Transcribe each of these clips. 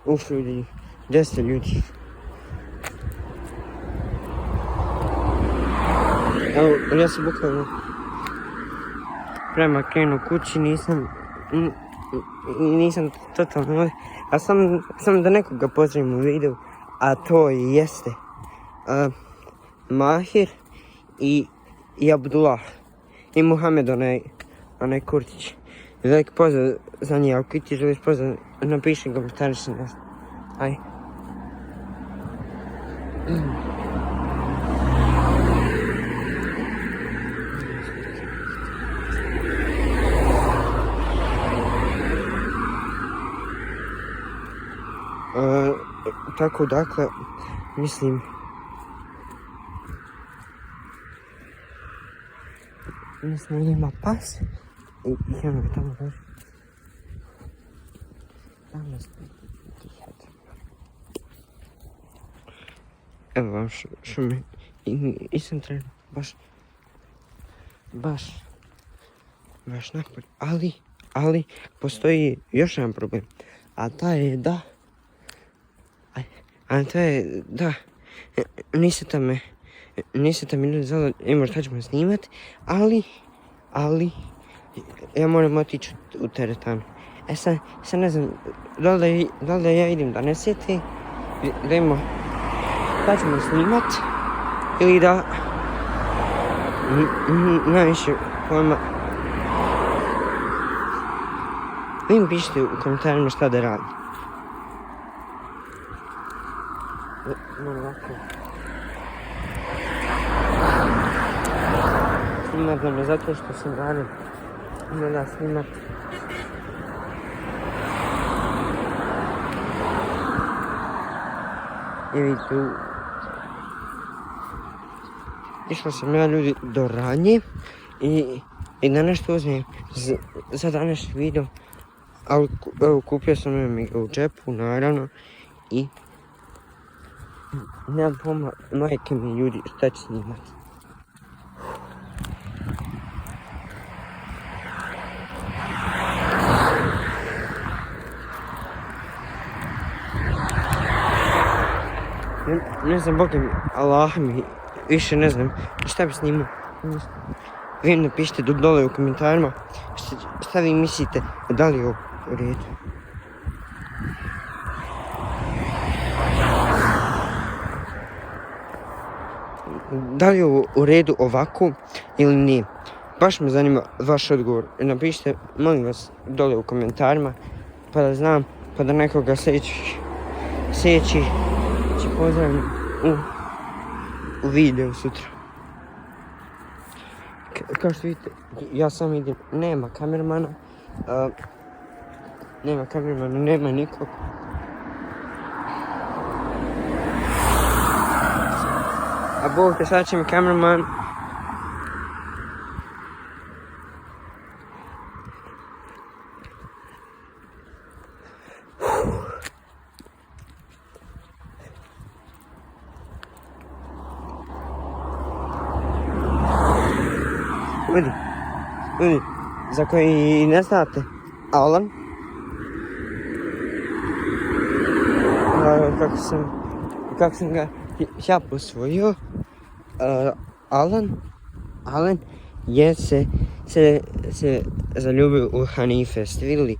Uf ljudi, 10 ljudi. Evo, ja sam bukvalno prema krenu kući, nisam totalno, a sam da nekoga pozdravim u videu, a to jeste Mahir i Abdullah i Muhammed, onaj Kurtić. Veliki pozdrav za njih, ako ti želiš pozdrav, napiši komentariš nešto. Aj. Tako dakle, mislim, ima pas i ono ga tamo dođe. Tamo stihati. Evo vam šume, nisam trenutno baš napolje, ali postoji još jedan problem, a to je da niste me ljudi zvali, možda šta ćemo snimat, ali ja moram otići u teretanu. Sad ne znam, da li da ja idem da ne sjeti, da imamo šta ćemo snimat, ili da najviše pojma. Vi mi pišite u komentarima šta da radim. Snimat nam je zato što sam radim. Ima da snimat. I vidite, išao sam ja ljudi do radnje i da nešto uzmem za današnji video, ali kupio sam mi ga u džepu, naravno, i nemam pojma, majke mi ljudi, šta će snimat. Ne znam, Boga mi, Allah mi, više ne znam šta bi snimao. Vi mi napišite dole u komentarima šta vi mislite, da li je ovo u redu. Da li je ovo u redu ovako ili nije? Baš me zanima vaš odgovor. Napišite, molim vas, dole u komentarima, pa da znam, pa da nekoga sljedeći će pozdravim u videu sutra. Kao što vidite, ja sam idem, nema kamermana, nema nikog. A Bog te, sad će mi kamerman. Ljudi, za koji ne znate, Alan, kako sam ga ja posvojio, Alan je se zaljubio u Hanife. Jeste vidjeli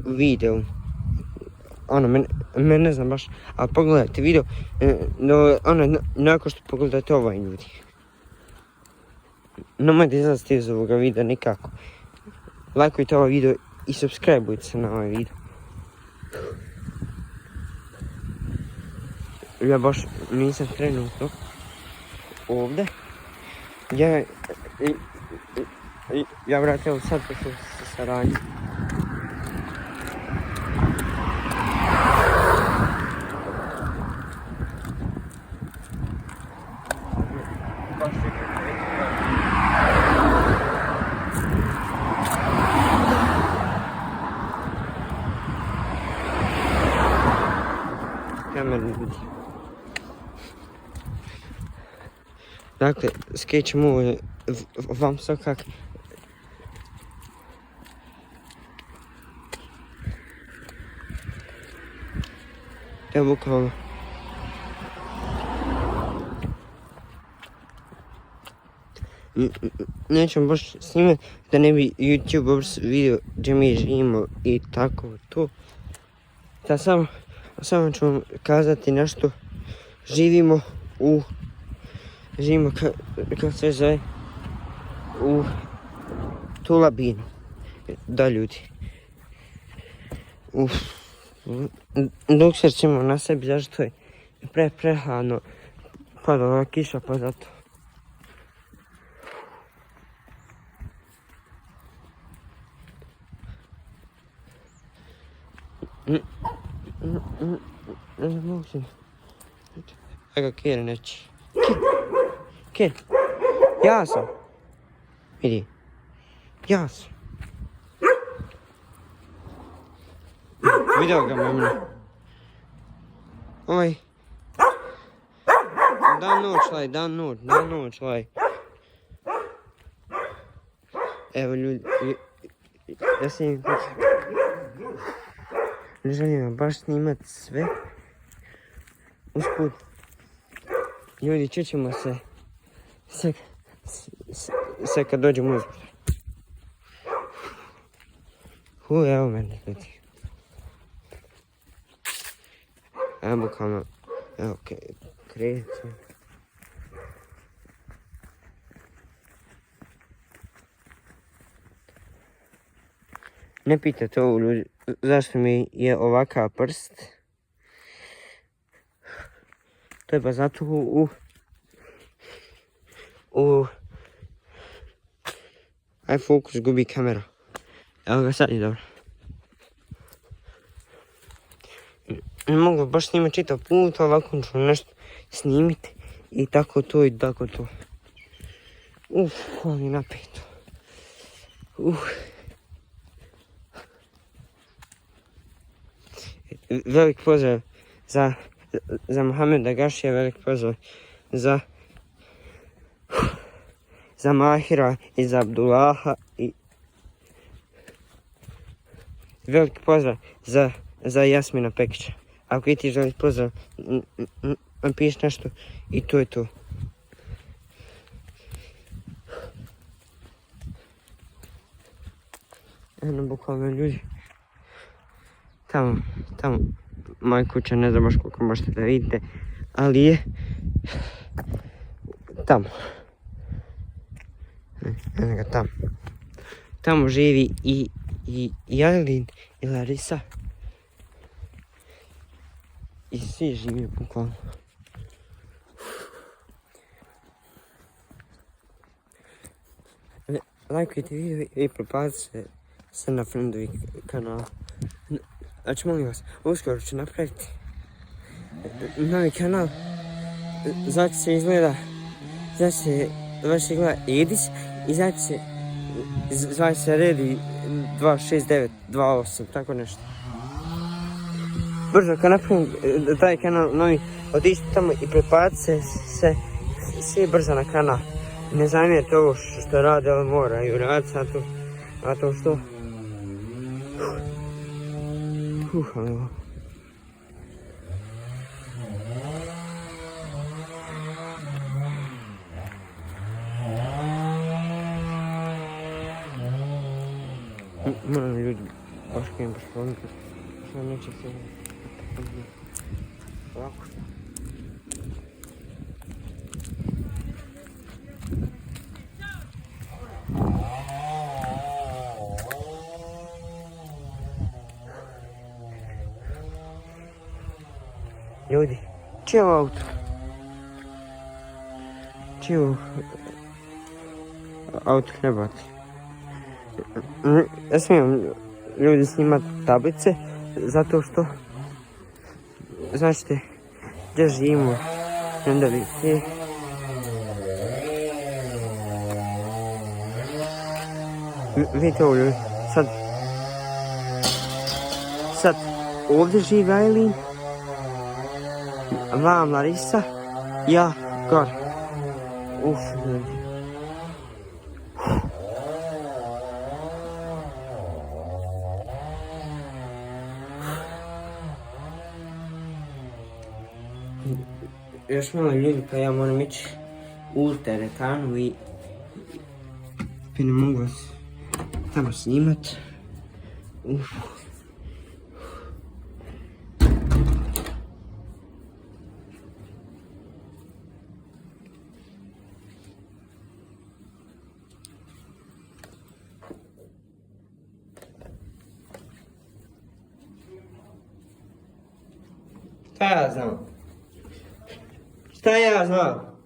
video? Ono, mene ne znam baš, ali pogledajte video, nakon što pogledate ovaj ljudi. Nemojte izlaziti iz ovoga videa nikako. Lajkujte ovaj video i subscribeujte se na ovaj video. Ja baš nisam trenutno ovdje. Ja vratio sad pošao sa radnje. Dakle, skrećemo vam svakak. To je bukvalno. Nećemo baš snimati da ne bi YouTube vidio gdje mi živimo i tako to. Da samo ću vam kazati nešto. Živimo kako se zove, u Tulabinu. Da, ljudi. Dok se ćemo na sebi, zašto je prehladno, padala kiša, pa zato. Ne mogu se. Evo Kjer neći. Kjer. Ja sam. Vidi. Ja sam. Vidio ga mamina. Oj. Dan noć, laj. Evo ljudi, ja sam im kući. Ne želim baš snimat sve. Usput. Ljudi, čućemo se. Sve kad dođemo uzbog. Evo mene, ljudi. Evo bukvalno, evo krećem. Ne pitajte ovo ljudi, zašto mi je ovakav prst. To je ba zato aj fokus gubi kamera. Evo ga sad je dobro. Ne mogu baš snimati čitav put, ovako ću nešto snimiti i tako to i tako to. Ovo je napeto. Velik pozdrav za Mohameda Gašija, velik pozdrav za Mahira i za Abdullaha i velik pozdrav za Jasmina Pekića. Ako i ti želiš pozdrav, napiši nešto i to je to. Eno, bukvalno ljudi. Tamo, moja kuća, ne znam baš koliko možete da vidite, ali je tamo. Eno ga tamo. Tamo živi i Jalin i Larisa. I svi živi bukvalno. Lajkujte video i preplatite se na friendovi kanal. Znači molim vas, uskoro ću napraviti novi kanal. Znači se izgleda Edis i znači se zove se Redi 26928, tako nešto. Brzo kad napravim taj kanal novi, otiđite tamo i pretplatite se svi brzo na kanal. Ne zamjerite ovo što rade, ali moraju raditi a to što. Evo. Moram ljudi, baš kajem baš pomiti, što neće se ovako. Ljudi, čije ovo auto? Čije ovo auto knebati? Ja smijem ljudi snimati tablice, zato što značite gdje živimo. Onda vidite. Vidite ovo ljudi, sad ovdje živi Ajlin. Vam Larisa, ja gore. Ljudi. Još malo ljudi, pa ja moram ići u teretanu i pa ne mogu vas tamo snimat. Šta ja znam? Šta ja znam?